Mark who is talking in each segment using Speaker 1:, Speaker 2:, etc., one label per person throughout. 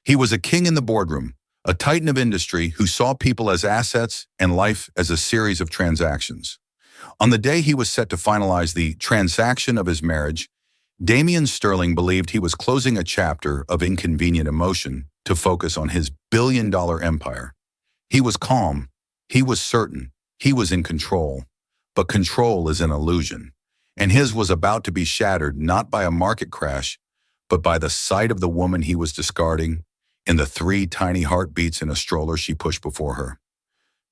Speaker 1: He was a king in the boardroom, a titan of industry who saw people as assets and life as a series of transactions. On the day he was set to finalize the transaction of his marriage, Damian Sterling believed he was closing a chapter of inconvenient emotion to focus on his billion-dollar empire. He was calm, he was certain, he was in control. But control is an illusion, and his was about to be shattered not by a market crash, but by the sight of the woman he was discarding and the 3 tiny heartbeats in a stroller she pushed before her.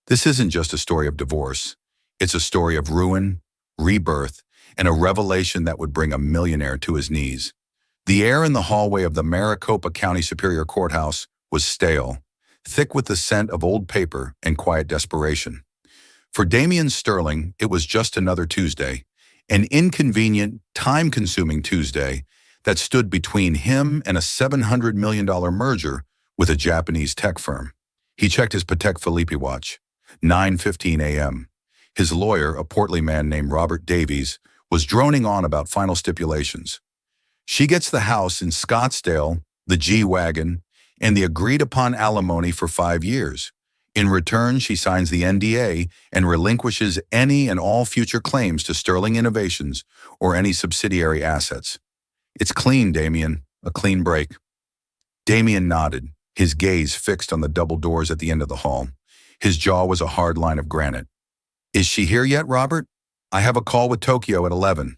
Speaker 1: This isn't just a story of divorce. It's a story of ruin, rebirth, and a revelation that would bring a millionaire to his knees. The air in the hallway of the Maricopa County Superior Courthouse was stale, thick with the scent of old paper and quiet desperation. For Damian Sterling, it was just another Tuesday, an inconvenient, time-consuming Tuesday that stood between him and a $700 million merger with a Japanese tech firm. He checked his Patek Philippe watch, 9:15 a.m. His lawyer, a portly man named Robert Davies, was droning on about final stipulations. She gets the house in Scottsdale, the G-Wagon, and the agreed-upon alimony for 5 years. In return, she signs the NDA and relinquishes any and all future claims to Sterling Innovations or any subsidiary assets. It's clean, Damian, a clean break. Damian nodded, his gaze fixed on the double doors at the end of the hall. His jaw was a hard line of granite. Is she here yet, Robert? I have a call with Tokyo at 11.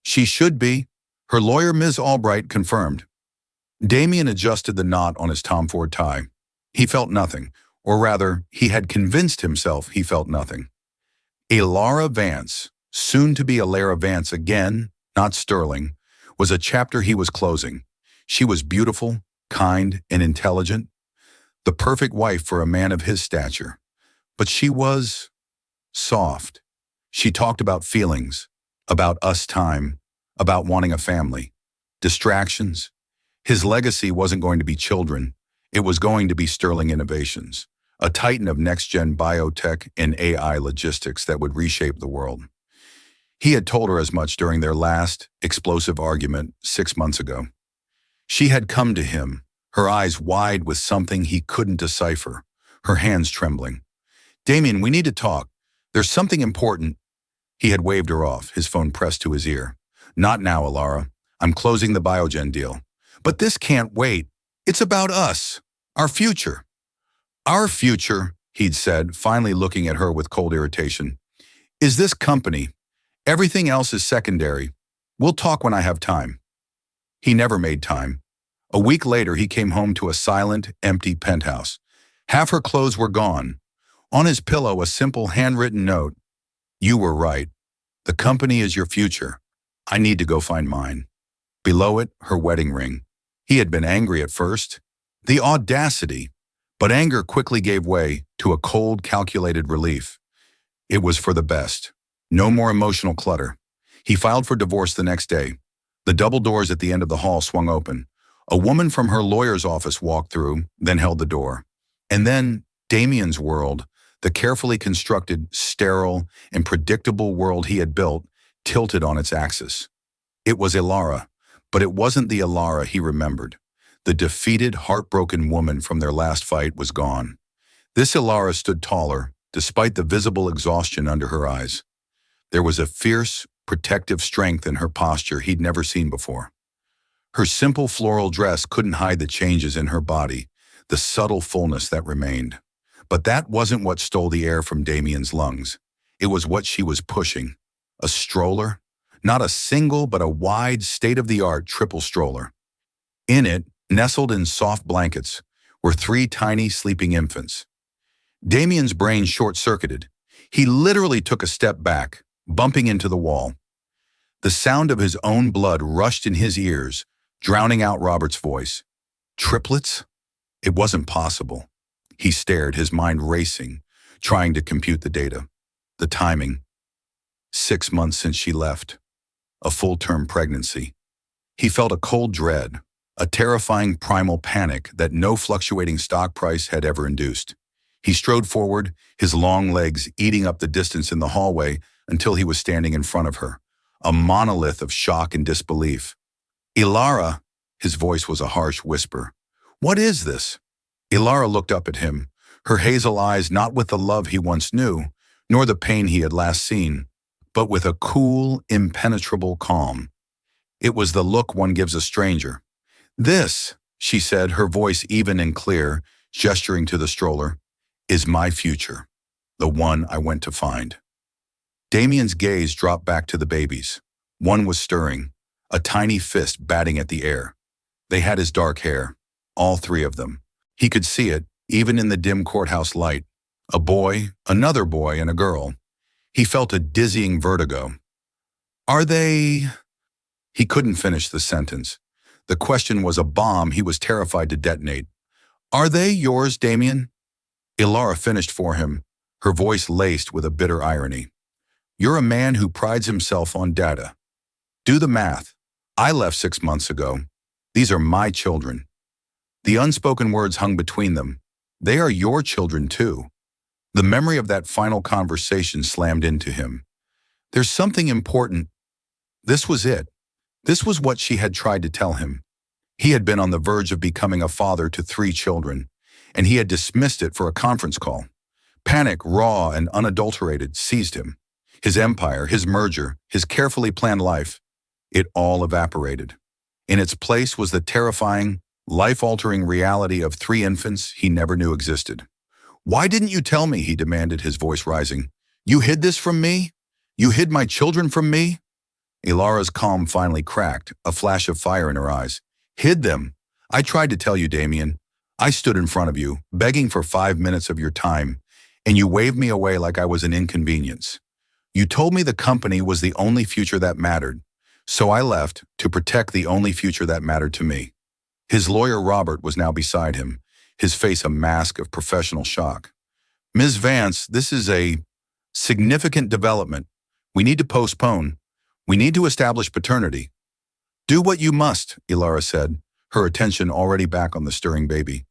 Speaker 1: She should be. Her lawyer, Ms. Albright, confirmed. Damian adjusted the knot on his Tom Ford tie. He felt nothing. Or rather, he had convinced himself he felt nothing. Lara Vance, soon to be Lara Vance again, not Sterling, was a chapter he was closing. She was beautiful, kind, and intelligent, the perfect wife for a man of his stature. But she was soft. She talked about feelings, about us time, about wanting a family, distractions. His legacy wasn't going to be children. It was going to be Sterling Innovations, a titan of next-gen biotech and AI logistics that would reshape the world. He had told her as much during their last explosive argument 6 months ago. She had come to him, her eyes wide with something he couldn't decipher, her hands trembling. Damian, we need to talk. There's something important. He had waved her off, his phone pressed to his ear. Not now, Lara. I'm closing the Biogen deal. But this can't wait. It's about us, our future. Our future, he'd said, finally looking at her with cold irritation, is this company. Everything else is secondary. We'll talk when I have time. He never made time. A week later, he came home to a silent, empty penthouse. Half her clothes were gone. On his pillow, a simple handwritten note. You were right. The company is your future. I need to go find mine. Below it, her wedding ring. He had been angry at first. The audacity. But anger quickly gave way to a cold, calculated relief. It was for the best. No more emotional clutter. He filed for divorce the next day. The double doors at the end of the hall swung open. A woman from her lawyer's office walked through, then held the door. And then Damian's world, the carefully constructed, sterile, and predictable world he had built, tilted on its axis. It was Lara, but it wasn't the Lara he remembered. The defeated, heartbroken woman from their last fight was gone. This Lara stood taller, despite the visible exhaustion under her eyes. There was a fierce, protective strength in her posture he'd never seen before. Her simple floral dress couldn't hide the changes in her body, the subtle fullness that remained. But that wasn't what stole the air from Damian's lungs. It was what she was pushing. A stroller? Not a single, but a wide, state-of-the-art triple stroller. In it, nestled in soft blankets, were 3 tiny sleeping infants. Damian's brain short-circuited. He literally took a step back, bumping into the wall. The sound of his own blood rushed in his ears, drowning out Robert's voice. Triplets? It wasn't possible. He stared, his mind racing, trying to compute the data. The timing. 6 months since she left. A full-term pregnancy. He felt a cold dread, a terrifying primal panic that no fluctuating stock price had ever induced. He strode forward, his long legs eating up the distance in the hallway until he was standing in front of her, a monolith of shock and disbelief. Lara, his voice was a harsh whisper. What is this? Ilara looked up at him, her hazel eyes not with the love he once knew, nor the pain he had last seen, but with a cool, impenetrable calm. It was the look one gives a stranger. This, she said, her voice even and clear, gesturing to the stroller, is my future, the one I went to find. Damien's gaze dropped back to the babies. One was stirring, a tiny fist batting at the air. They had his dark hair, all three of them. He could see it, even in the dim courthouse light. A boy, another boy, and a girl. He felt a dizzying vertigo. Are they... He couldn't finish the sentence. The question was a bomb he was terrified to detonate. Are they yours, Damien? Ilara finished for him, her voice laced with a bitter irony. You're a man who prides himself on data. Do the math. I left 6 months ago. These are my children. The unspoken words hung between them. They are your children too. The memory of that final conversation slammed into him. There's something important. This was it. This was what she had tried to tell him. He had been on the verge of becoming a father to 3 children, and he had dismissed it for a conference call. Panic, raw and unadulterated, seized him. His empire, his merger, his carefully planned life, it all evaporated. In its place was the terrifying, life-altering reality of 3 infants he never knew existed. Why didn't you tell me, he demanded, his voice rising. You hid this from me? You hid my children from me? Ilara's calm finally cracked, a flash of fire in her eyes. Hid them? I tried to tell you, Damien. I stood in front of you, begging for 5 minutes of your time, and you waved me away like I was an inconvenience. You told me the company was the only future that mattered, so I left to protect the only future that mattered to me. His lawyer, Robert, was now beside him, his face a mask of professional shock. Ms. Vance, this is a significant development. We need to postpone. We need to establish paternity. Do what you must, Ilara said, her attention already back on the stirring baby.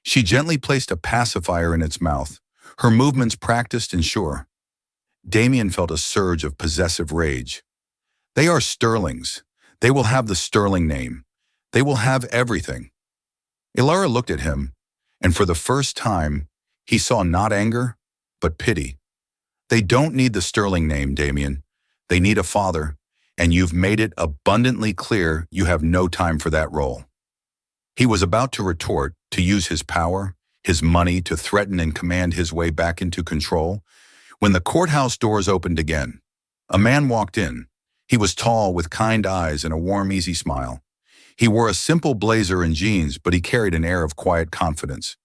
Speaker 1: She gently placed a pacifier in its mouth, her movements practiced and sure. Damien felt a surge of possessive rage. They are Sterlings. They will have the Sterling name. They will have everything. Ilara looked at him, and for the first time, he saw not anger, but pity. They don't need the Sterling name, Damien. They need a father, and you've made it abundantly clear you have no time for that role. He was about to retort, to use his power, his money to threaten and command his way back into control, when the courthouse doors opened again. A man walked in. He was tall, with kind eyes and a warm, easy smile. He wore a simple blazer and jeans, but he carried an air of quiet confidence.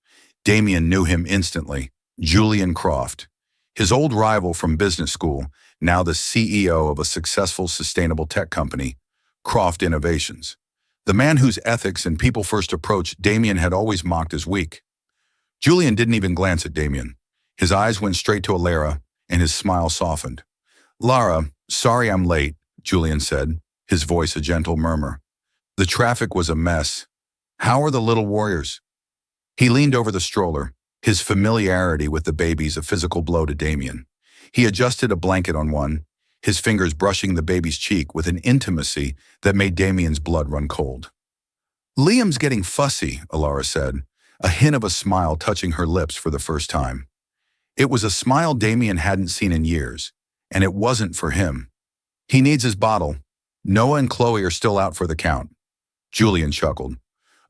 Speaker 1: Damien knew him instantly. Julian Croft, his old rival from business school, now the CEO of a successful sustainable tech company, Croft Innovations. The man whose ethics and people-first approach Damien had always mocked as weak. Julian didn't even glance at Damien. His eyes went straight to Ilara, and his smile softened. Lara, sorry I'm late, Julian said, his voice a gentle murmur. The traffic was a mess. How are the little warriors? He leaned over the stroller, his familiarity with the babies a physical blow to Damien. He adjusted a blanket on one, his fingers brushing the baby's cheek with an intimacy that made Damien's blood run cold. Liam's getting fussy, Ilara said, a hint of a smile touching her lips for the first time. It was a smile Damien hadn't seen in years, and it wasn't for him. He needs his bottle. Noah and Chloe are still out for the count. Julian chuckled.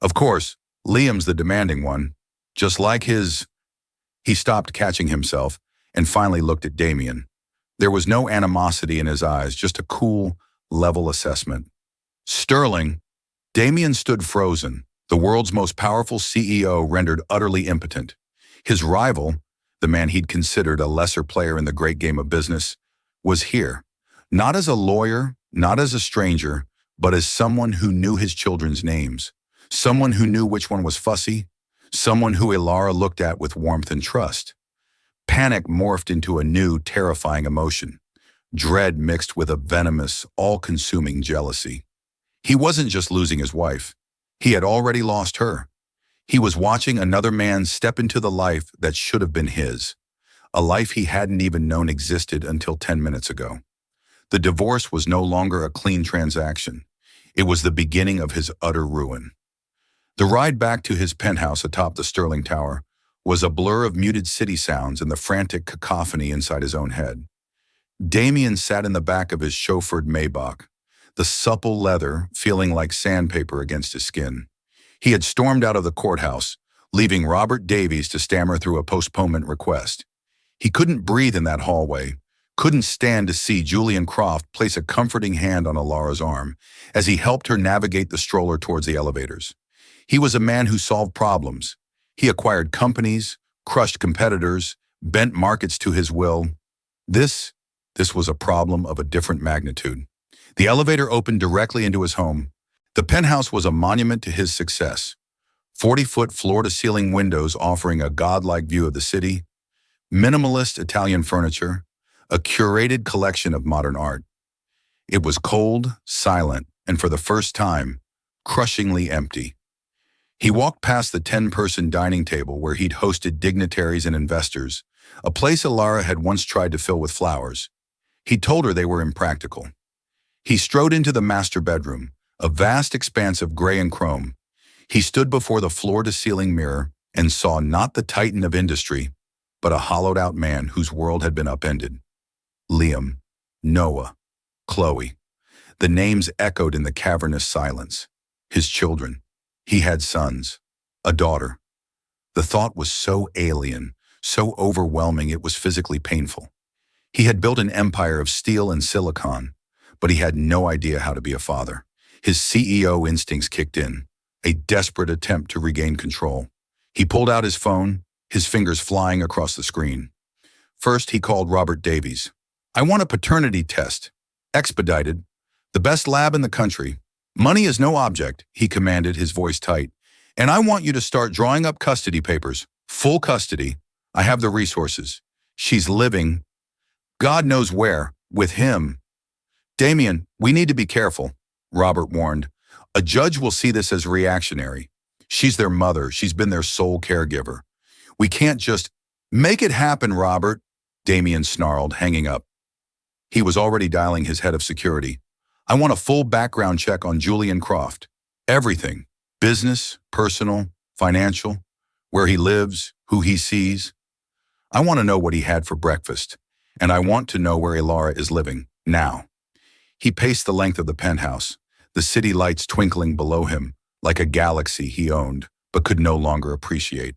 Speaker 1: Of course, Liam's the demanding one, just like his... He stopped, catching himself, and finally looked at Damien. There was no animosity in his eyes, just a cool, level assessment. Sterling. Damien stood frozen, the world's most powerful CEO rendered utterly impotent. His rival, the man he'd considered a lesser player in the great game of business, was here. Not as a lawyer, not as a stranger, but as someone who knew his children's names. Someone who knew which one was fussy. Someone who Ilara looked at with warmth and trust. Panic morphed into a new, terrifying emotion. Dread mixed with a venomous, all-consuming jealousy. He wasn't just losing his wife. He had already lost her. He was watching another man step into the life that should have been his. A life he hadn't even known existed until 10 minutes ago. The divorce was no longer a clean transaction. It was the beginning of his utter ruin. The ride back to his penthouse atop the Sterling Tower was a blur of muted city sounds and the frantic cacophony inside his own head. Damien sat in the back of his chauffeured Maybach, the supple leather feeling like sandpaper against his skin. He had stormed out of the courthouse, leaving Robert Davies to stammer through a postponement request. He couldn't breathe in that hallway, couldn't stand to see Julian Croft place a comforting hand on Alara's arm as he helped her navigate the stroller towards the elevators. He was a man who solved problems. He acquired companies, crushed competitors, bent markets to his will. This was a problem of a different magnitude. The elevator opened directly into his home. The penthouse was a monument to his success. 40-foot floor-to-ceiling windows offering a godlike view of the city, minimalist Italian furniture, a curated collection of modern art. It was cold, silent, and for the first time, crushingly empty. He walked past the 10-person dining table where he'd hosted dignitaries and investors, a place Alara had once tried to fill with flowers. He told her they were impractical. He strode into the master bedroom, a vast expanse of gray and chrome. He stood before the floor-to-ceiling mirror and saw not the titan of industry, but a hollowed-out man whose world had been upended. Liam, Noah, Chloe. The names echoed in the cavernous silence. His children. He had sons, a daughter. The thought was so alien, so overwhelming it was physically painful. He had built an empire of steel and silicon, but he had no idea how to be a father. His CEO instincts kicked in, a desperate attempt to regain control. He pulled out his phone, his fingers flying across the screen. First, he called Robert Davies. "I want a paternity test. Expedited. The best lab in the country. Money is no object," he commanded, his voice tight. "And I want you to start drawing up custody papers. Full custody. I have the resources. She's living, God knows where, with him." "Damien, we need to be careful," Robert warned. "A judge will see this as reactionary. She's their mother. She's been their sole caregiver. We can't just—" "Make it happen, Robert," Damien snarled, hanging up. He was already dialing his head of security. "I want a full background check on Julian Croft. Everything. Business, personal, financial, where he lives, who he sees. I want to know what he had for breakfast, and I want to know where Alara is living, now." He paced the length of the penthouse, the city lights twinkling below him like a galaxy he owned but could no longer appreciate.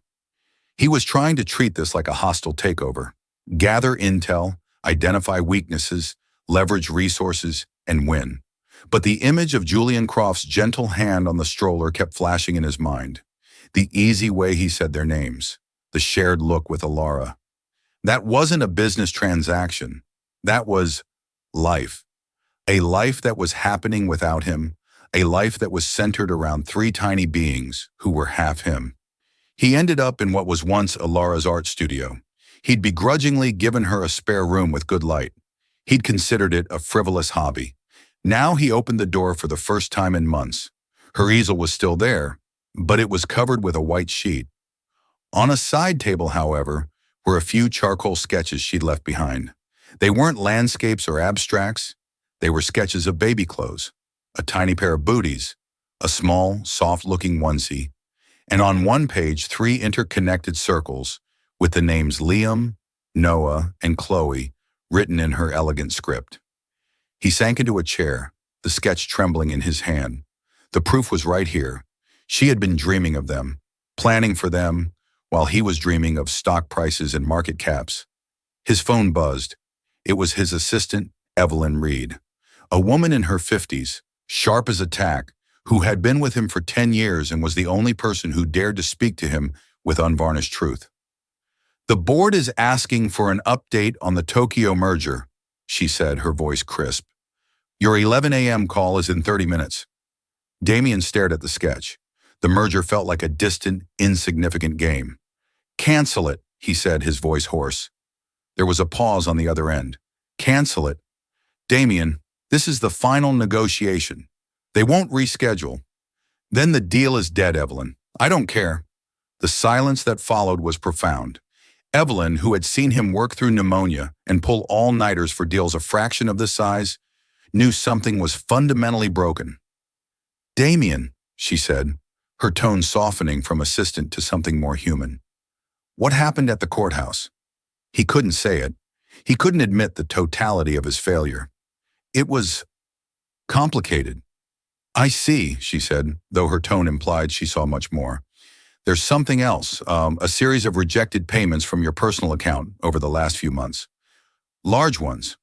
Speaker 1: He was trying to treat this like a hostile takeover. Gather intel, identify weaknesses, leverage resources, and win. But the image of Julian Croft's gentle hand on the stroller kept flashing in his mind. The easy way he said their names, the shared look with Alara. That wasn't a business transaction. That was life. A life that was happening without him, a life that was centered around three tiny beings who were half him. He ended up in what was once Alara's art studio. He'd begrudgingly given her a spare room with good light. He'd considered it a frivolous hobby. Now he opened the door for the first time in months. Her easel was still there, but it was covered with a white sheet. On a side table, however, were a few charcoal sketches she'd left behind. They weren't landscapes or abstracts. They were sketches of baby clothes, a tiny pair of booties, a small, soft-looking onesie, and on one page 3 interconnected circles with the names Liam, Noah, and Chloe written in her elegant script. He sank into a chair, the sketch trembling in his hand. The proof was right here. She had been dreaming of them, planning for them, while he was dreaming of stock prices and market caps. His phone buzzed. It was his assistant, Evelyn Reed, a woman in her 50s, sharp as a tack, who had been with him for 10 years and was the only person who dared to speak to him with unvarnished truth. "The board is asking for an update on the Tokyo merger," she said, her voice crisp. "Your 11 a.m. call is in 30 minutes. Damien stared at the sketch. The merger felt like a distant, insignificant game. "Cancel it," he said, his voice hoarse. There was a pause on the other end. "Cancel it. Damien, this is the final negotiation. They won't reschedule. Then the deal is dead, Evelyn. I don't care." The silence that followed was profound. Evelyn, who had seen him work through pneumonia and pull all-nighters for deals a fraction of this size, knew something was fundamentally broken. "Damien," she said, her tone softening from assistant to something more human. What happened at the courthouse? He couldn't say it. He couldn't admit the totality of his failure. It was complicated. I see, she said, though her tone implied she saw much more. There's something else, a series of rejected payments from your personal account over the last few months. Large ones,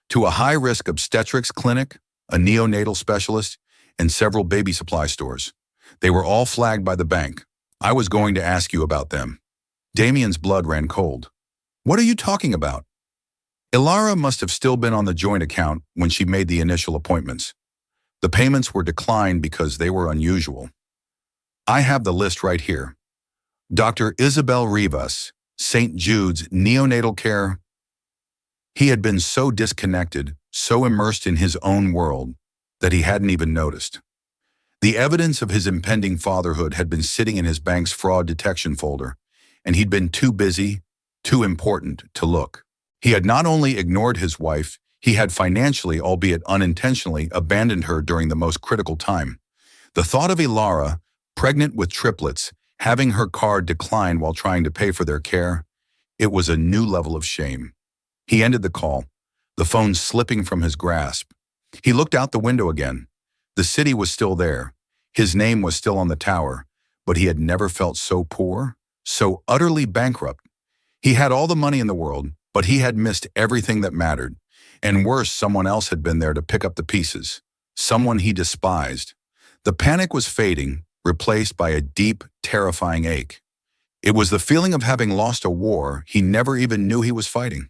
Speaker 1: to a high-risk obstetrics clinic, a neonatal specialist, and several baby supply stores. They were all flagged by the bank. I was going to ask you about them. Damien's blood ran cold. What are you talking about? Ilara must have still been on the joint account when she made the initial appointments. The payments were declined because they were unusual. I have the list right here. Dr. Isabel Rivas, St. Jude's Neonatal Care. He had been so disconnected, so immersed in his own world, that he hadn't even noticed. The evidence of his impending fatherhood had been sitting in his bank's fraud detection folder, and he'd been too busy, too important to look. He had not only ignored his wife, he had financially, albeit unintentionally, abandoned her during the most critical time. The thought of Ilara, pregnant with triplets, having her card decline while trying to pay for their care, it was a new level of shame. He ended the call, the phone slipping from his grasp. He looked out the window again. The city was still there. His name was still on the tower, but he had never felt so poor, so utterly bankrupt. He had all the money in the world, but he had missed everything that mattered. And worse, someone else had been there to pick up the pieces. Someone he despised. The panic was fading, replaced by a deep, terrifying ache. It was the feeling of having lost a war he never even knew he was fighting.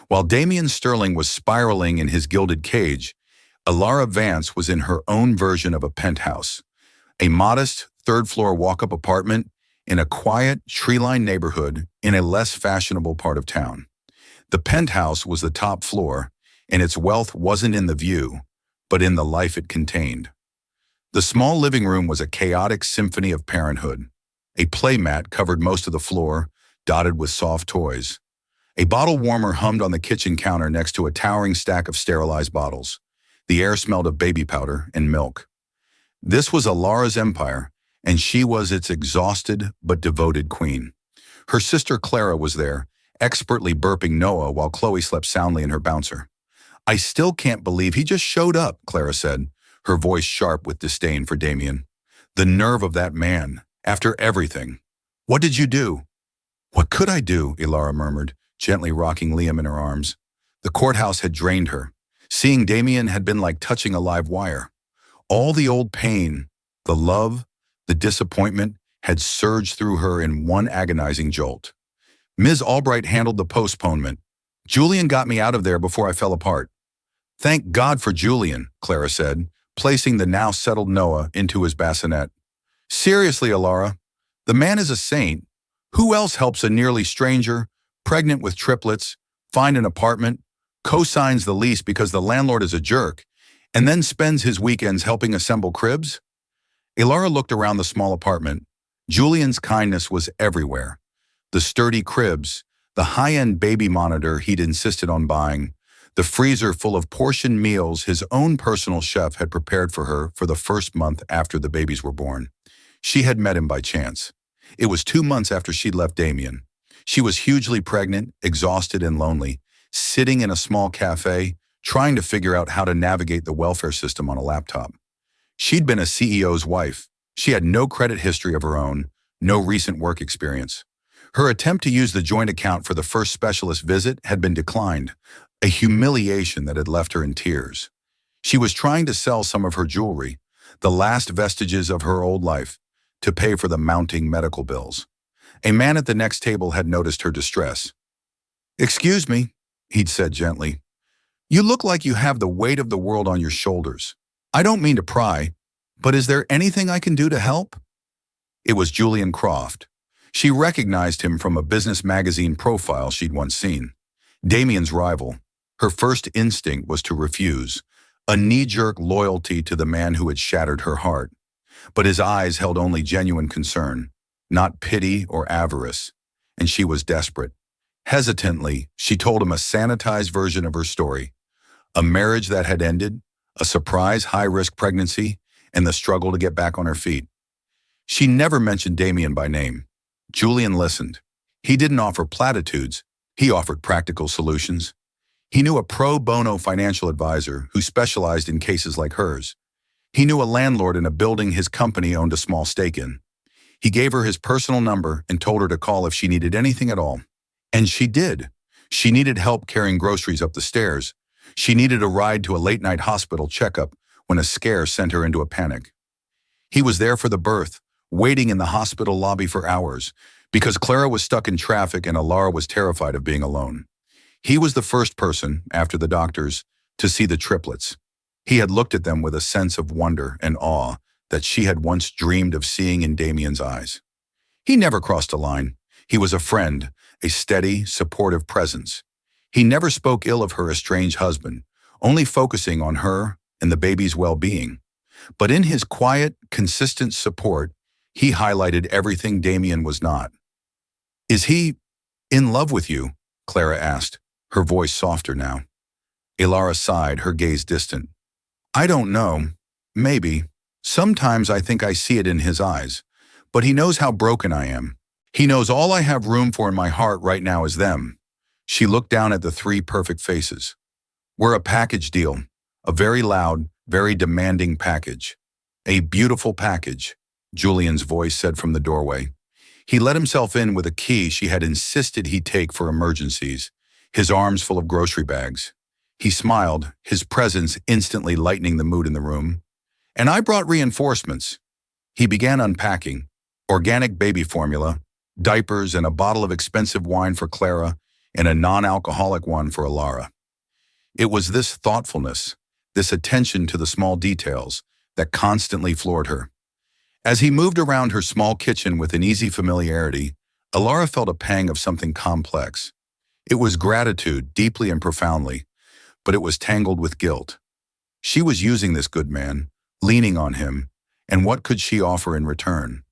Speaker 1: While Damien Sterling was spiraling in his gilded cage, Ilara Vance was in her own version of a penthouse. A modest, third-floor walk-up apartment in a quiet, tree-lined neighborhood in a less fashionable part of town. The penthouse was the top floor, and its wealth wasn't in the view, but in the life it contained. The small living room was a chaotic symphony of parenthood. A playmat covered most of the floor, dotted with soft toys. A bottle warmer hummed on the kitchen counter next to a towering stack of sterilized bottles. The air smelled of baby powder and milk. This was Ilara's empire, and she was its exhausted but devoted queen. Her sister Clara was there, expertly burping Noah while Chloe slept soundly in her bouncer. I still can't believe he just showed up, Clara said, her voice sharp with disdain for Damien. The nerve of that man, after everything. What did you do? What could I do? Ilara murmured, gently rocking Liam in her arms. The courthouse had drained her. Seeing Damien had been like touching a live wire. All the old pain, the love, the disappointment had surged through her in one agonizing jolt. Ms. Albright handled the postponement. Julian got me out of there before I fell apart. Thank God for Julian, Clara said, placing the now settled Noah into his bassinet. Seriously, Ilara, the man is a saint. Who else helps a nearly stranger, pregnant with triplets, find an apartment, co-signs the lease because the landlord is a jerk, and then spends his weekends helping assemble cribs? Ilara looked around the small apartment. Julian's kindness was everywhere. The sturdy cribs, the high-end baby monitor he'd insisted on buying, the freezer full of portioned meals his own personal chef had prepared for her for the first month after the babies were born. She had met him by chance. It was 2 months after she'd left Damien. She was hugely pregnant, exhausted and lonely, sitting in a small cafe, trying to figure out how to navigate the welfare system on a laptop. She'd been a CEO's wife. She had no credit history of her own, no recent work experience. Her attempt to use the joint account for the first specialist visit had been declined, a humiliation that had left her in tears. She was trying to sell some of her jewelry, the last vestiges of her old life, to pay for the mounting medical bills. A man at the next table had noticed her distress. "Excuse me," he'd said gently. "You look like you have the weight of the world on your shoulders. I don't mean to pry, but is there anything I can do to help?" It was Julian Croft. She recognized him from a business magazine profile she'd once seen. Damien's rival. Her first instinct was to refuse, a knee-jerk loyalty to the man who had shattered her heart. But his eyes held only genuine concern, not pity or avarice, and she was desperate. Hesitantly, she told him a sanitized version of her story, a marriage that had ended, a surprise high-risk pregnancy, and the struggle to get back on her feet. She never mentioned Damien by name. Julian listened. He didn't offer platitudes. He offered practical solutions. He knew a pro bono financial advisor who specialized in cases like hers. He knew a landlord in a building his company owned a small stake in. He gave her his personal number and told her to call if she needed anything at all. And she did. She needed help carrying groceries up the stairs. She needed a ride to a late-night hospital checkup when a scare sent her into a panic. He was there for the birth, waiting in the hospital lobby for hours, because Clara was stuck in traffic and Alara was terrified of being alone. He was the first person, after the doctors, to see the triplets. He had looked at them with a sense of wonder and awe that she had once dreamed of seeing in Damien's eyes. He never crossed a line. He was a friend, a steady, supportive presence. He never spoke ill of her estranged husband, only focusing on her and the baby's well-being. But in his quiet, consistent support, he highlighted everything Damien was not. "Is he in love with you?" Clara asked, her voice softer now. Alara sighed, her gaze distant. "I don't know. Maybe. Sometimes I think I see it in his eyes. But he knows how broken I am. He knows all I have room for in my heart right now is them." She looked down at the three perfect faces. "We're a package deal. A very loud, very demanding package." "A beautiful package," Julian's voice said from the doorway. He let himself in with a key she had insisted he take for emergencies, his arms full of grocery bags. He smiled, his presence instantly lightening the mood in the room. "And I brought reinforcements." He began unpacking: organic baby formula, diapers, and a bottle of expensive wine for Clara, and a non-alcoholic one for Alara. It was this thoughtfulness, this attention to the small details, that constantly floored her. As he moved around her small kitchen with an easy familiarity, Alara felt a pang of something complex. It was gratitude, deeply and profoundly, but it was tangled with guilt. She was using this good man, leaning on him, and what could she offer in return?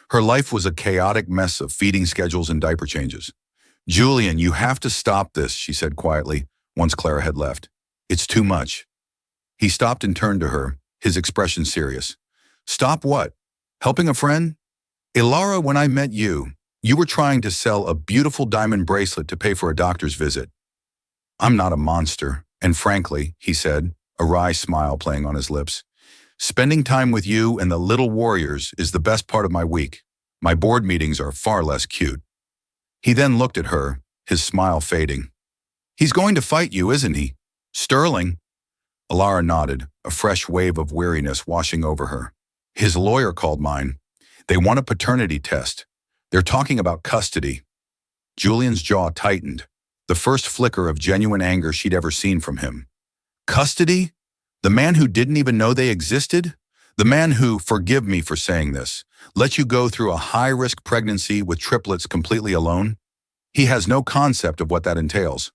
Speaker 1: Her life was a chaotic mess of feeding schedules and diaper changes. "Julian, you have to stop this," she said quietly, once Clara had left. "It's too much." He stopped and turned to her, his expression serious. "Stop what? Helping a friend? Alara, when I met you, you were trying to sell a beautiful diamond bracelet to pay for a doctor's visit. I'm not a monster, and frankly," he said, a wry smile playing on his lips, "spending time with you and the little warriors is the best part of my week. My board meetings are far less cute." He then looked at her, his smile fading. "He's going to fight you, isn't he? Sterling?" Alara nodded, a fresh wave of weariness washing over her. "His lawyer called mine. They want a paternity test. They're talking about custody." Julian's jaw tightened, the first flicker of genuine anger she'd ever seen from him. Custody? The man who didn't even know they existed? The man who, forgive me for saying this, let you go through a high-risk pregnancy with triplets completely alone? He has no concept of what that entails.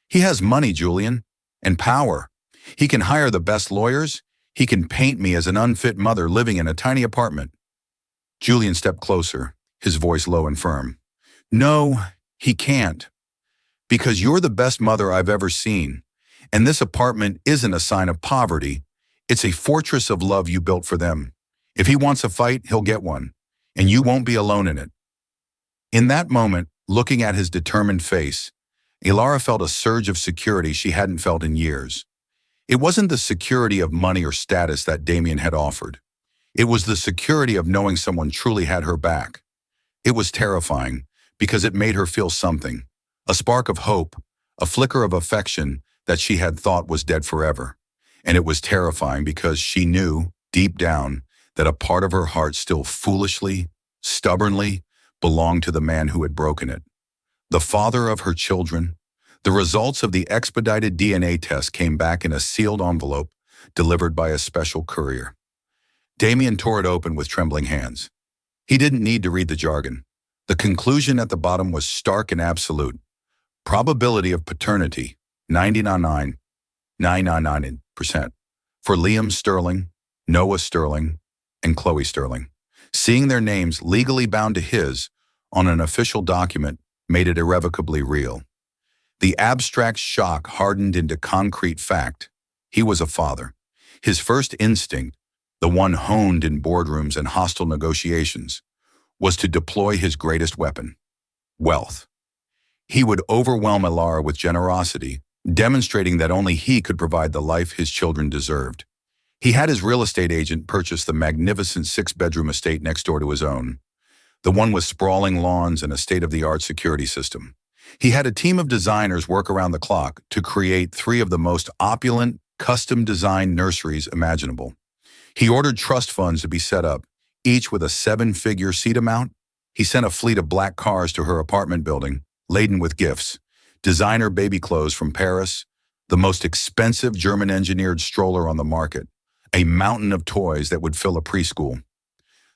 Speaker 1: He has money, Julian, and power. He can hire the best lawyers. He can paint me as an unfit mother living in a tiny apartment. Julian stepped closer, his voice low and firm. "No, he can't. Because you're the best mother I've ever seen. And this apartment isn't a sign of poverty. It's a fortress of love you built for them. If he wants a fight, he'll get one. And you won't be alone in it." In that moment, looking at his determined face, Alara felt a surge of security she hadn't felt in years. It wasn't the security of money or status that Damien had offered. It was the security of knowing someone truly had her back. It was terrifying because it made her feel something, a spark of hope, a flicker of affection that she had thought was dead forever. And it was terrifying because she knew, deep down, that a part of her heart still foolishly, stubbornly, belonged to the man who had broken it. The father of her children. The results of the expedited DNA test came back in a sealed envelope delivered by a special courier. Damien tore it open with trembling hands. He didn't need to read the jargon. The conclusion at the bottom was stark and absolute. Probability of paternity, 99.999% for Liam Sterling, Noah Sterling, and Chloe Sterling. Seeing their names legally bound to his on an official document made it irrevocably real. The abstract shock hardened into concrete fact. He was a father. His first instinct, the one honed in boardrooms and hostile negotiations, was to deploy his greatest weapon: wealth. He would overwhelm Alara with generosity, demonstrating that only he could provide the life his children deserved. He had his real estate agent purchase the magnificent six-bedroom estate next door to his own, the one with sprawling lawns and a state-of-the-art security system. He had a team of designers work around the clock to create three of the most opulent, custom-designed nurseries imaginable. He ordered trust funds to be set up, each with a seven-figure seat amount. He sent a fleet of black cars to her apartment building, laden with gifts, designer baby clothes from Paris, the most expensive German-engineered stroller on the market, a mountain of toys that would fill a preschool.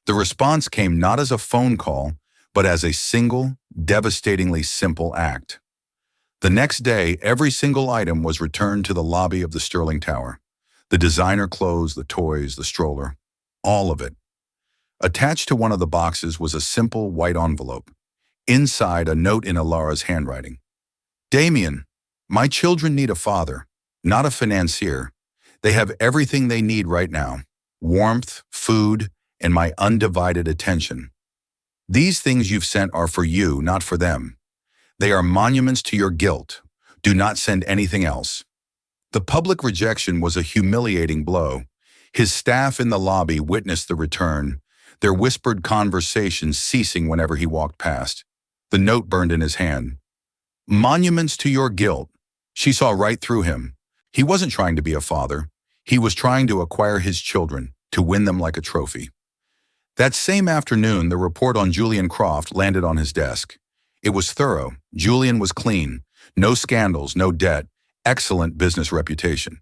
Speaker 1: The response came not as a phone call, but as a single, devastatingly simple act. The next day, every single item was returned to the lobby of the Sterling Tower. The designer clothes, the toys, the stroller, all of it. Attached to one of the boxes was a simple white envelope. Inside, a note in Alara's handwriting. "Damien, my children need a father, not a financier. They have everything they need right now: warmth, food, and my undivided attention. These things you've sent are for you, not for them. They are monuments to your guilt. Do not send anything else." The public rejection was a humiliating blow. His staff in the lobby witnessed the return, their whispered conversations ceasing whenever he walked past. The note burned in his hand. Monuments to your guilt. She saw right through him. He wasn't trying to be a father. He was trying to acquire his children, to win them like a trophy. That same afternoon, the report on Julian Croft landed on his desk. It was thorough. Julian was clean. No scandals, no debt, excellent business reputation.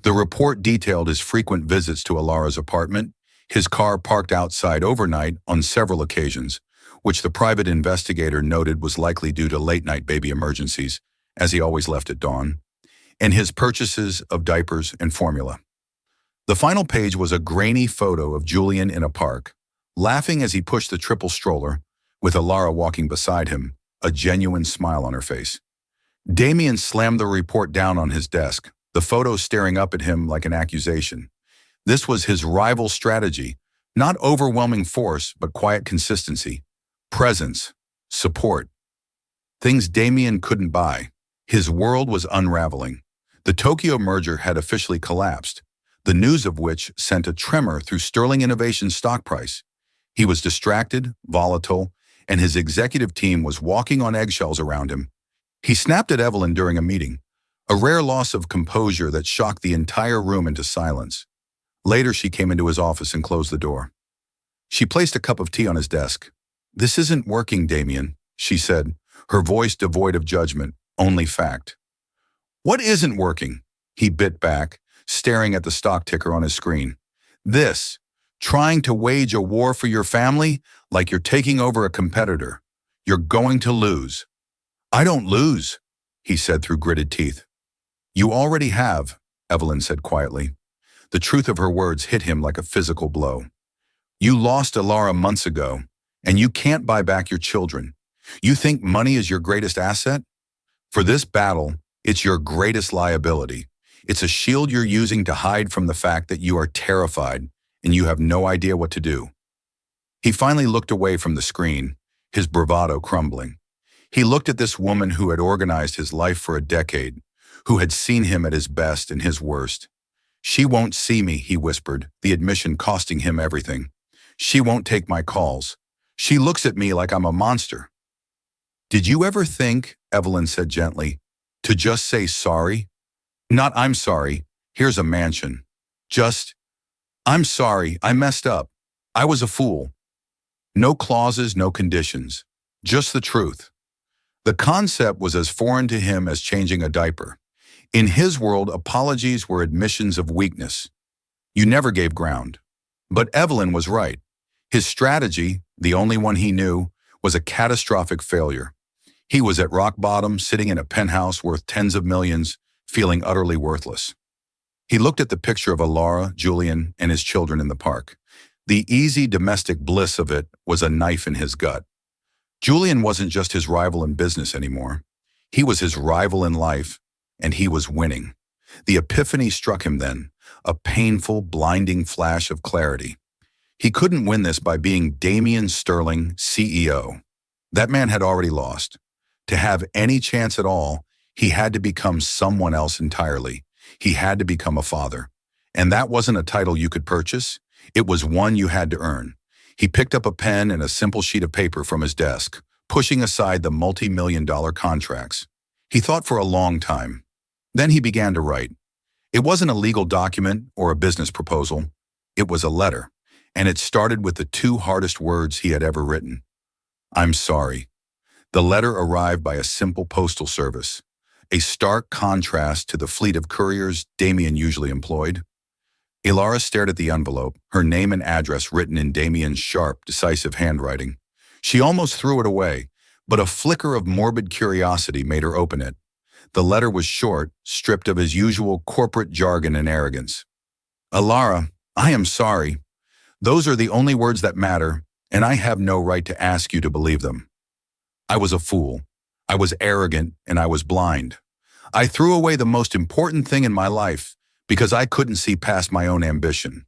Speaker 1: The report detailed his frequent visits to Alara's apartment, his car parked outside overnight on several occasions, which the private investigator noted was likely due to late-night baby emergencies, as he always left at dawn, and his purchases of diapers and formula. The final page was a grainy photo of Julian in a park, laughing as he pushed the triple stroller, with Alara walking beside him, a genuine smile on her face. Damien slammed the report down on his desk, the photo staring up at him like an accusation. This was his rival strategy, not overwhelming force, but quiet consistency, presence, support. Things Damien couldn't buy. His world was unraveling. The Tokyo merger had officially collapsed, the news of which sent a tremor through Sterling Innovation's stock price. He was distracted, volatile, and his executive team was walking on eggshells around him. He snapped at Evelyn during a meeting, a rare loss of composure that shocked the entire room into silence. Later, she came into his office and closed the door. She placed a cup of tea on his desk. "This isn't working, Damien," she said, her voice devoid of judgment, only fact. "What isn't working?" he bit back, staring at the stock ticker on his screen. "This, trying to wage a war for your family like you're taking over a competitor. You're going to lose." "I don't lose," he said through gritted teeth. "You already have," Evelyn said quietly. The truth of her words hit him like a physical blow. "You lost Alara months ago, and you can't buy back your children. You think money is your greatest asset? For this battle, it's your greatest liability. It's a shield you're using to hide from the fact that you are terrified and you have no idea what to do." He finally looked away from the screen, his bravado crumbling. He looked at this woman who had organized his life for a decade, who had seen him at his best and his worst. "She won't see me," he whispered, the admission costing him everything. "She won't take my calls. She looks at me like I'm a monster." "Did you ever think," Evelyn said gently, "to just say sorry? Not 'I'm sorry, here's a mansion.' Just, 'I'm sorry, I messed up. I was a fool.' No clauses, no conditions. Just the truth." The concept was as foreign to him as changing a diaper. In his world, apologies were admissions of weakness. You never gave ground. But Evelyn was right. His strategy, the only one he knew, was a catastrophic failure. He was at rock bottom, sitting in a penthouse worth tens of millions, feeling utterly worthless. He looked at the picture of Alara, Julian, and his children in the park. The easy domestic bliss of it was a knife in his gut. Julian wasn't just his rival in business anymore. He was his rival in life, and he was winning. The epiphany struck him then, a painful, blinding flash of clarity. He couldn't win this by being Damian Sterling, CEO. That man had already lost. To have any chance at all, he had to become someone else entirely. He had to become a father. And that wasn't a title you could purchase. It was one you had to earn. He picked up a pen and a simple sheet of paper from his desk, pushing aside the multi-million-dollar contracts. He thought for a long time. Then he began to write. It wasn't a legal document or a business proposal. It was a letter, and it started with the two hardest words he had ever written. I'm sorry. The letter arrived by a simple postal service, a stark contrast to the fleet of couriers Damien usually employed. Ilara stared at the envelope, her name and address written in Damien's sharp, decisive handwriting. She almost threw it away, but a flicker of morbid curiosity made her open it. The letter was short, stripped of his usual corporate jargon and arrogance. Ilara, I am sorry. Those are the only words that matter, and I have no right to ask you to believe them. I was a fool. I was arrogant, and I was blind. I threw away the most important thing in my life because I couldn't see past my own ambition.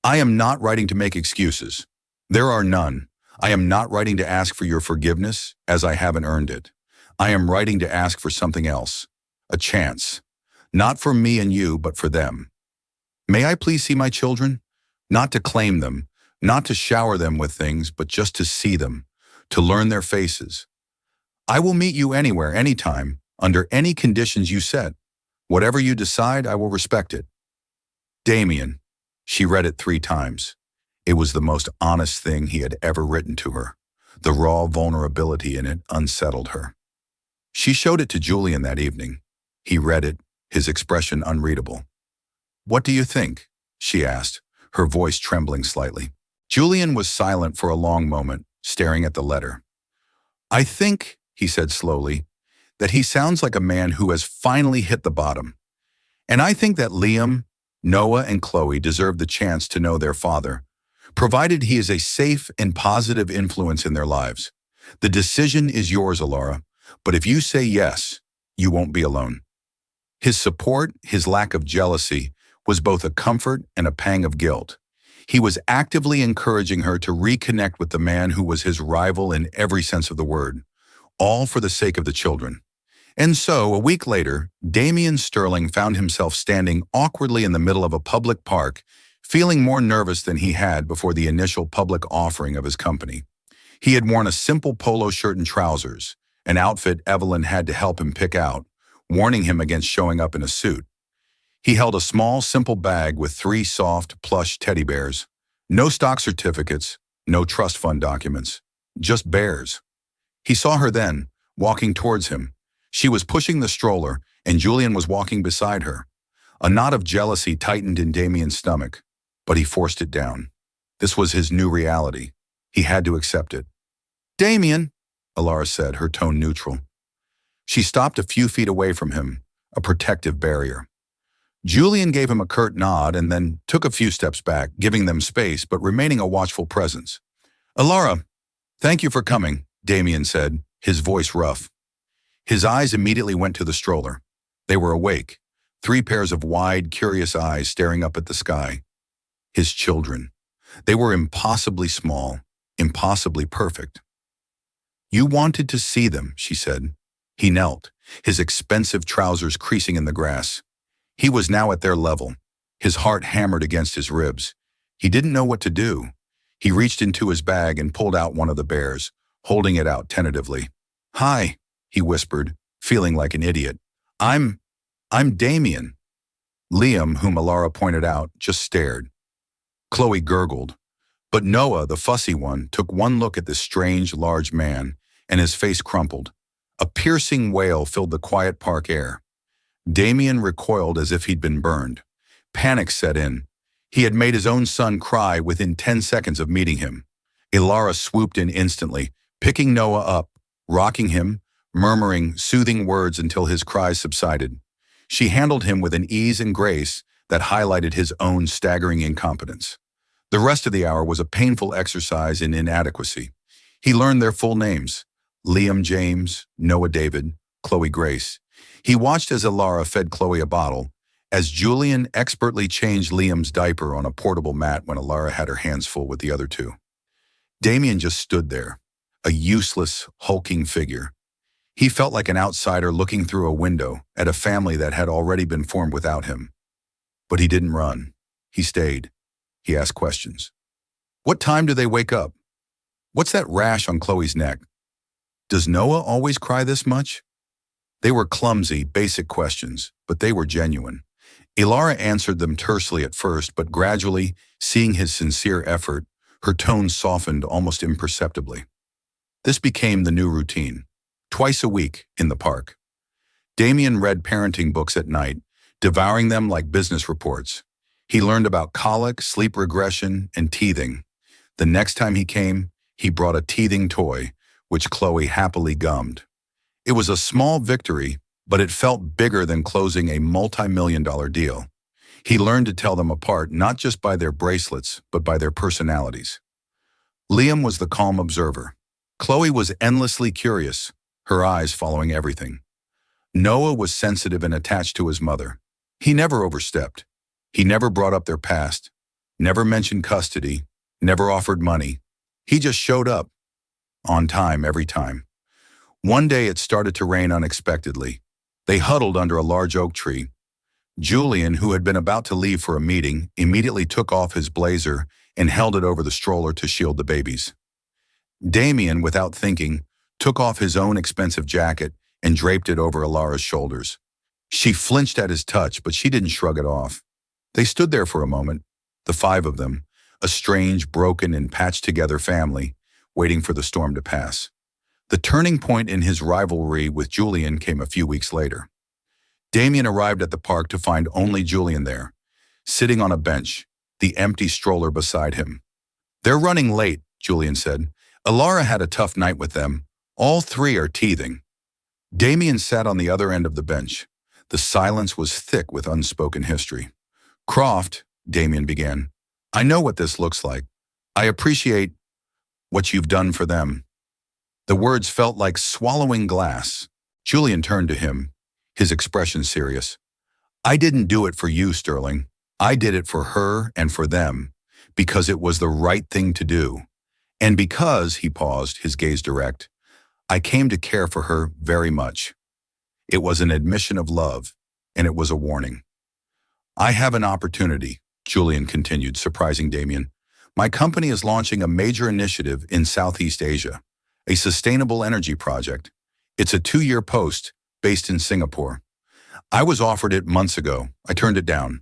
Speaker 1: I am not writing to make excuses. There are none. I am not writing to ask for your forgiveness, as I haven't earned it. I am writing to ask for something else, a chance. Not for me and you, but for them. May I please see my children? Not to claim them, not to shower them with things, but just to see them, to learn their faces. I will meet you anywhere, anytime, under any conditions you set. Whatever you decide, I will respect it. Damien. She read it 3 times. It was the most honest thing he had ever written to her. The raw vulnerability in it unsettled her. She showed it to Julian that evening. He read it, his expression unreadable. What do you think? She asked, her voice trembling slightly. Julian was silent for a long moment, staring at the letter. I think, he said slowly, that he sounds like a man who has finally hit the bottom. And I think that Liam, Noah, and Chloe deserve the chance to know their father, provided he is a safe and positive influence in their lives. The decision is yours, Ilara, but if you say yes, you won't be alone. His support, his lack of jealousy, was both a comfort and a pang of guilt. He was actively encouraging her to reconnect with the man who was his rival in every sense of the word, all for the sake of the children. And so, a week later, Damian Sterling found himself standing awkwardly in the middle of a public park, feeling more nervous than he had before the initial public offering of his company. He had worn a simple polo shirt and trousers, an outfit Evelyn had to help him pick out, warning him against showing up in a suit. He held a small, simple bag with 3 soft, plush teddy bears. No stock certificates, no trust fund documents, just bears. He saw her then, walking towards him. She was pushing the stroller, and Julian was walking beside her. A knot of jealousy tightened in Damien's stomach, but he forced it down. This was his new reality. He had to accept it. Damien, Ilara said, her tone neutral. She stopped a few feet away from him, a protective barrier. Julian gave him a curt nod and then took a few steps back, giving them space but remaining a watchful presence. Ilara, thank you for coming, Damien said, his voice rough. His eyes immediately went to the stroller. They were awake, 3 pairs of wide, curious eyes staring up at the sky. His children. They were impossibly small, impossibly perfect. You wanted to see them, she said. He knelt, his expensive trousers creasing in the grass. He was now at their level, his heart hammered against his ribs. He didn't know what to do. He reached into his bag and pulled out one of the bears, holding it out tentatively. Hi, he whispered, feeling like an idiot. I'm Damien. Liam, whom Ilara pointed out, just stared. Chloe gurgled. But Noah, the fussy one, took one look at this strange, large man, and his face crumpled. A piercing wail filled the quiet park air. Damien recoiled as if he'd been burned. Panic set in. He had made his own son cry within 10 seconds of meeting him. Ilara swooped in instantly, picking Noah up, rocking him, murmuring soothing words until his cries subsided. She handled him with an ease and grace that highlighted his own staggering incompetence. The rest of the hour was a painful exercise in inadequacy. He learned their full names: Liam James, Noah David, Chloe Grace. He watched as Ilara fed Chloe a bottle, as Julian expertly changed Liam's diaper on a portable mat when Alara had her hands full with the other two. Damien just stood there, a useless, hulking figure. He felt like an outsider looking through a window at a family that had already been formed without him. But he didn't run. He stayed. He asked questions. What time do they wake up? What's that rash on Chloe's neck? Does Noah always cry this much? They were clumsy, basic questions, but they were genuine. Ilara answered them tersely at first, but gradually, seeing his sincere effort, her tone softened almost imperceptibly. This became the new routine. Twice a week, in the park. Damien read parenting books at night, devouring them like business reports. He learned about colic, sleep regression, and teething. The next time he came, he brought a teething toy, which Chloe happily gummed. It was a small victory, but it felt bigger than closing a multi-million-dollar deal. He learned to tell them apart not just by their bracelets, but by their personalities. Liam was the calm observer. Chloe was endlessly curious, her eyes following everything. Noah was sensitive and attached to his mother. He never overstepped. He never brought up their past, never mentioned custody, never offered money. He just showed up, on time every time. One day it started to rain unexpectedly. They huddled under a large oak tree. Julian, who had been about to leave for a meeting, immediately took off his blazer and held it over the stroller to shield the babies. Damien, without thinking, took off his own expensive jacket and draped it over Alara's shoulders. She flinched at his touch, but she didn't shrug it off. They stood there for a moment, the five of them, a strange, broken, and patched-together family, waiting for the storm to pass. The turning point in his rivalry with Julian came a few weeks later. Damien arrived at the park to find only Julian there, sitting on a bench, the empty stroller beside him. "They're running late," Julian said. "Alara had a tough night with them. All three are teething." Damien sat on the other end of the bench. The silence was thick with unspoken history. "Croft," Damien began, "I know what this looks like. I appreciate what you've done for them." The words felt like swallowing glass. Julian turned to him, his expression serious. "I didn't do it for you, Sterling. I did it for her and for them, because it was the right thing to do. And because," he paused, his gaze direct, "I came to care for her very much." It was an admission of love, and it was a warning. "I have an opportunity," Julian continued, surprising Damien. "My company is launching a major initiative in Southeast Asia, a sustainable energy project. It's a 2-year post based in Singapore. I was offered it months ago. I turned it down."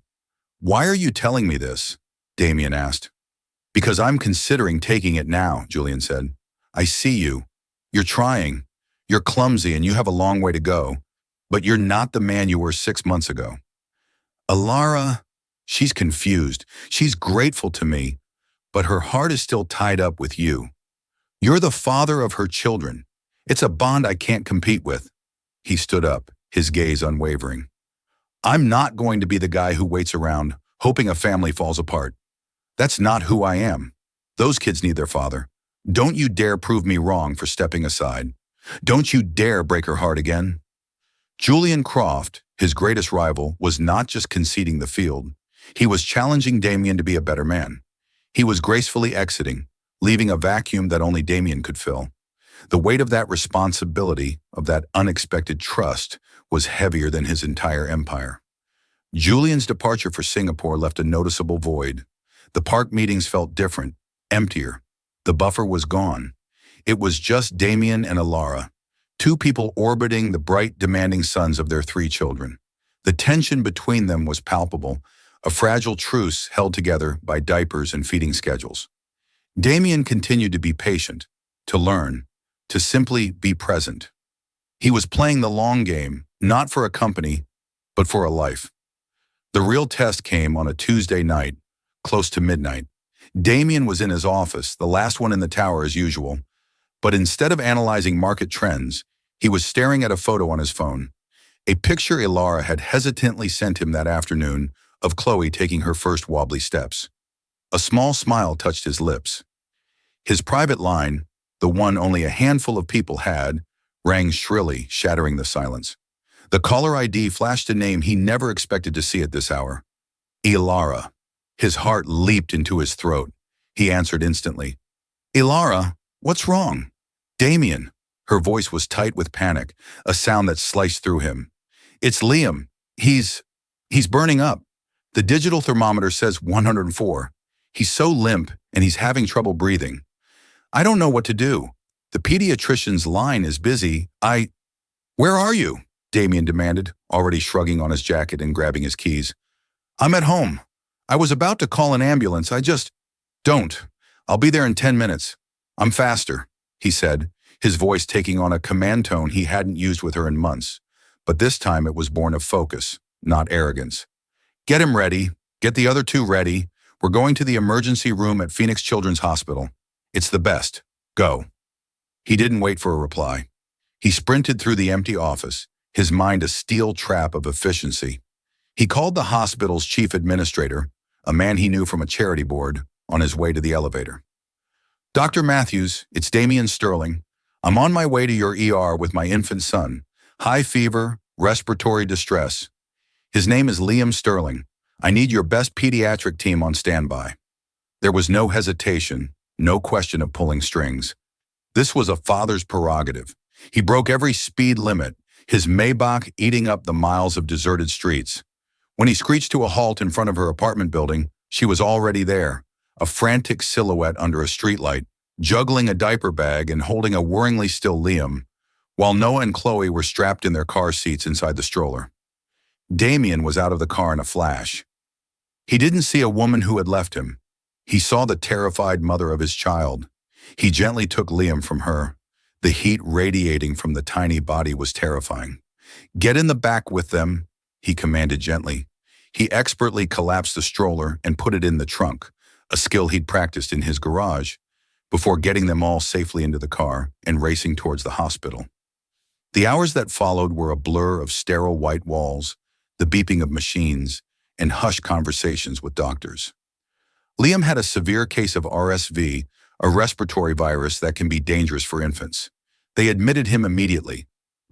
Speaker 1: "Why are you telling me this?" Damien asked. "Because I'm considering taking it now," Julian said. "I see you. You're trying. You're clumsy and you have a long way to go, but you're not the man you were 6 months ago." "Alara," she's confused. "She's grateful to me, but her heart is still tied up with you. You're the father of her children. It's a bond I can't compete with." He stood up, his gaze unwavering. "I'm not going to be the guy who waits around, hoping a family falls apart. That's not who I am. Those kids need their father. Don't you dare prove me wrong for stepping aside. Don't you dare break her heart again." Julian Croft, his greatest rival, was not just conceding the field. He was challenging Damien to be a better man. He was gracefully exiting, leaving a vacuum that only Damien could fill. The weight of that responsibility, of that unexpected trust, was heavier than his entire empire. Julian's departure for Singapore left a noticeable void. The park meetings felt different, emptier. The buffer was gone. It was just Damien and Alara, two people orbiting the bright, demanding suns of their 3 children. The tension between them was palpable, a fragile truce held together by diapers and feeding schedules. Damien continued to be patient, to learn, to simply be present. He was playing the long game, not for a company, but for a life. The real test came on a Tuesday night, close to midnight. Damien was in his office, the last one in the tower as usual, but instead of analyzing market trends, he was staring at a photo on his phone, a picture Ilara had hesitantly sent him that afternoon of Chloe taking her first wobbly steps. A small smile touched his lips. His private line, the one only a handful of people had, rang shrilly, shattering the silence. The caller ID flashed a name he never expected to see at this hour. Ilara. His heart leaped into his throat. He answered instantly. Ilara, what's wrong? Damien. Her voice was tight with panic, a sound that sliced through him. It's Liam. He's burning up. The digital thermometer says 104. He's so limp and he's having trouble breathing. I don't know what to do. The pediatrician's line is busy. Where are you? Damien demanded, already shrugging on his jacket and grabbing his keys. I'm at home. I was about to call an ambulance. Don't. I'll be there in 10 minutes. I'm faster, he said, his voice taking on a command tone he hadn't used with her in months. But this time it was born of focus, not arrogance. Get him ready. Get the other two ready. We're going to the emergency room at Phoenix Children's Hospital. It's the best. Go. He didn't wait for a reply. He sprinted through the empty office, his mind a steel trap of efficiency. He called the hospital's chief administrator, a man he knew from a charity board, on his way to the elevator. Dr. Matthews, it's Damien Sterling. I'm on my way to your ER with my infant son. High fever, respiratory distress. His name is Liam Sterling. I need your best pediatric team on standby. There was no hesitation, no question of pulling strings. This was a father's prerogative. He broke every speed limit, his Maybach eating up the miles of deserted streets. When he screeched to a halt in front of her apartment building, she was already there, a frantic silhouette under a streetlight, juggling a diaper bag and holding a worryingly still Liam, while Noah and Chloe were strapped in their car seats inside the stroller. Damien was out of the car in a flash. He didn't see a woman who had left him. He saw the terrified mother of his child. He gently took Liam from her. The heat radiating from the tiny body was terrifying. Get in the back with them, he commanded gently. He expertly collapsed the stroller and put it in the trunk, a skill he'd practiced in his garage, before getting them all safely into the car and racing towards the hospital. The hours that followed were a blur of sterile white walls, the beeping of machines, and hushed conversations with doctors. Liam had a severe case of RSV, a respiratory virus that can be dangerous for infants. They admitted him immediately.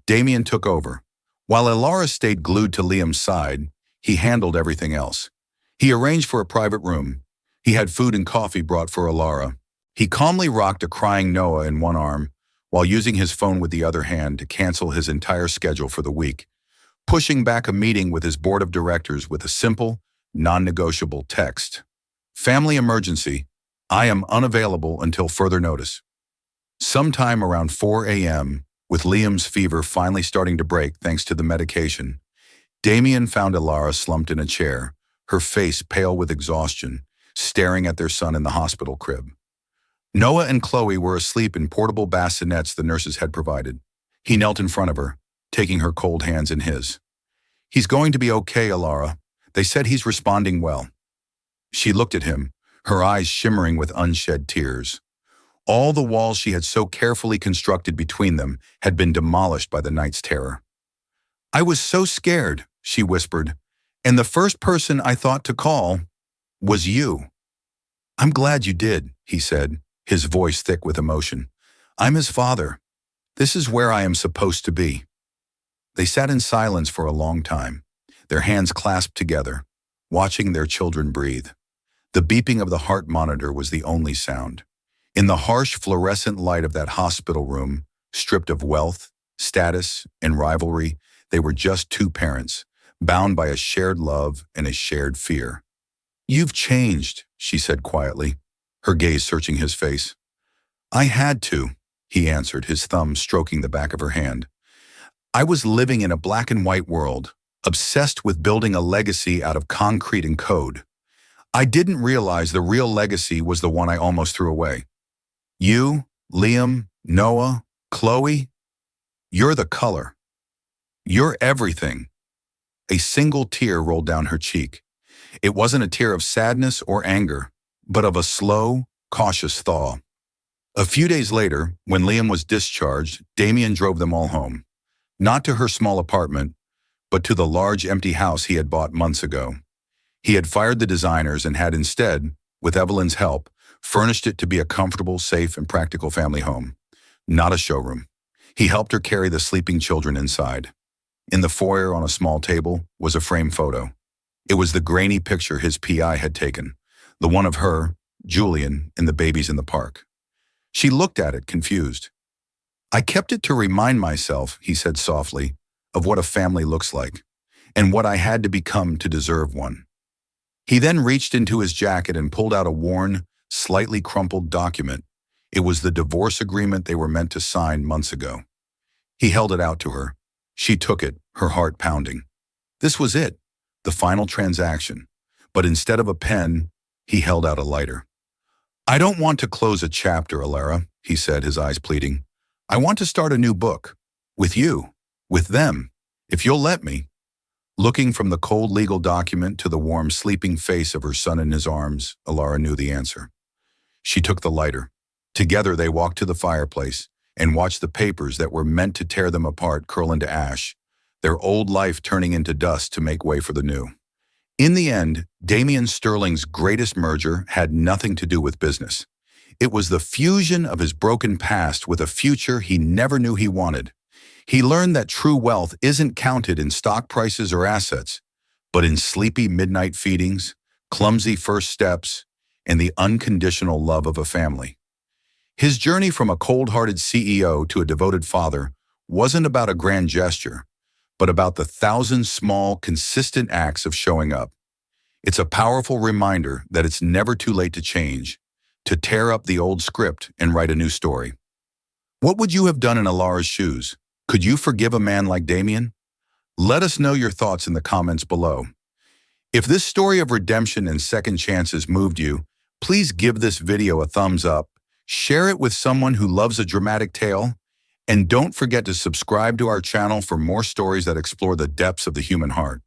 Speaker 1: Damien took over. While Ilara stayed glued to Liam's side, he handled everything else. He arranged for a private room. He had food and coffee brought for Ilara. He calmly rocked a crying Noah in one arm, while using his phone with the other hand to cancel his entire schedule for the week, pushing back a meeting with his board of directors with a simple, non-negotiable text. Family emergency. I am unavailable until further notice. Sometime around 4 a.m., with Liam's fever finally starting to break thanks to the medication, Damien found Ilara slumped in a chair, her face pale with exhaustion, staring at their son in the hospital crib. Noah and Chloe were asleep in portable bassinets the nurses had provided. He knelt in front of her, taking her cold hands in his. He's going to be okay, Ilara. They said he's responding well. She looked at him, her eyes shimmering with unshed tears. All the walls she had so carefully constructed between them had been demolished by the night's terror. I was so scared, she whispered, and the first person I thought to call was you. I'm glad you did, he said, his voice thick with emotion. I'm his father. This is where I am supposed to be. They sat in silence for a long time, their hands clasped together, watching their children breathe. The beeping of the heart monitor was the only sound. In the harsh fluorescent light of that hospital room, stripped of wealth, status, and rivalry, they were just two parents, bound by a shared love and a shared fear. You've changed, she said quietly, her gaze searching his face. I had to, he answered, his thumb stroking the back of her hand. I was living in a black and white world, obsessed with building a legacy out of concrete and code. I didn't realize the real legacy was the one I almost threw away. You, Liam, Noah, Chloe, you're the color. You're everything. A single tear rolled down her cheek. It wasn't a tear of sadness or anger, but of a slow, cautious thaw. A few days later, when Liam was discharged, Damien drove them all home. Not to her small apartment, but to the large empty house he had bought months ago. He had fired the designers and had instead, with Evelyn's help, furnished it to be a comfortable, safe, and practical family home, not a showroom. He helped her carry the sleeping children inside. In the foyer on a small table was a framed photo. It was the grainy picture his PI had taken, the one of her, Julian, and the babies in the park. She looked at it, confused. "I kept it to remind myself," he said softly, "of what a family looks like, and what I had to become to deserve one." He then reached into his jacket and pulled out a worn, slightly crumpled document. It was the divorce agreement they were meant to sign months ago. He held it out to her. She took it, her heart pounding. This was it, the final transaction. But instead of a pen, he held out a lighter. "I don't want to close a chapter, Alara," he said, his eyes pleading. "I want to start a new book. With you. With them. If you'll let me." Looking from the cold legal document to the warm, sleeping face of her son in his arms, Alara knew the answer. She took the lighter. Together they walked to the fireplace and watched the papers that were meant to tear them apart curl into ash, their old life turning into dust to make way for the new. In the end, Damien Sterling's greatest merger had nothing to do with business. It was the fusion of his broken past with a future he never knew he wanted. He learned that true wealth isn't counted in stock prices or assets, but in sleepy midnight feedings, clumsy first steps, and the unconditional love of a family. His journey from a cold-hearted CEO to a devoted father wasn't about a grand gesture, but about the 1,000 small, consistent acts of showing up. It's a powerful reminder that it's never too late to change, to tear up the old script and write a new story. What would you have done in Alara's shoes? Could you forgive a man like Damien? Let us know your thoughts in the comments below. If this story of redemption and second chances moved you, please give this video a thumbs up, share it with someone who loves a dramatic tale, and don't forget to subscribe to our channel for more stories that explore the depths of the human heart.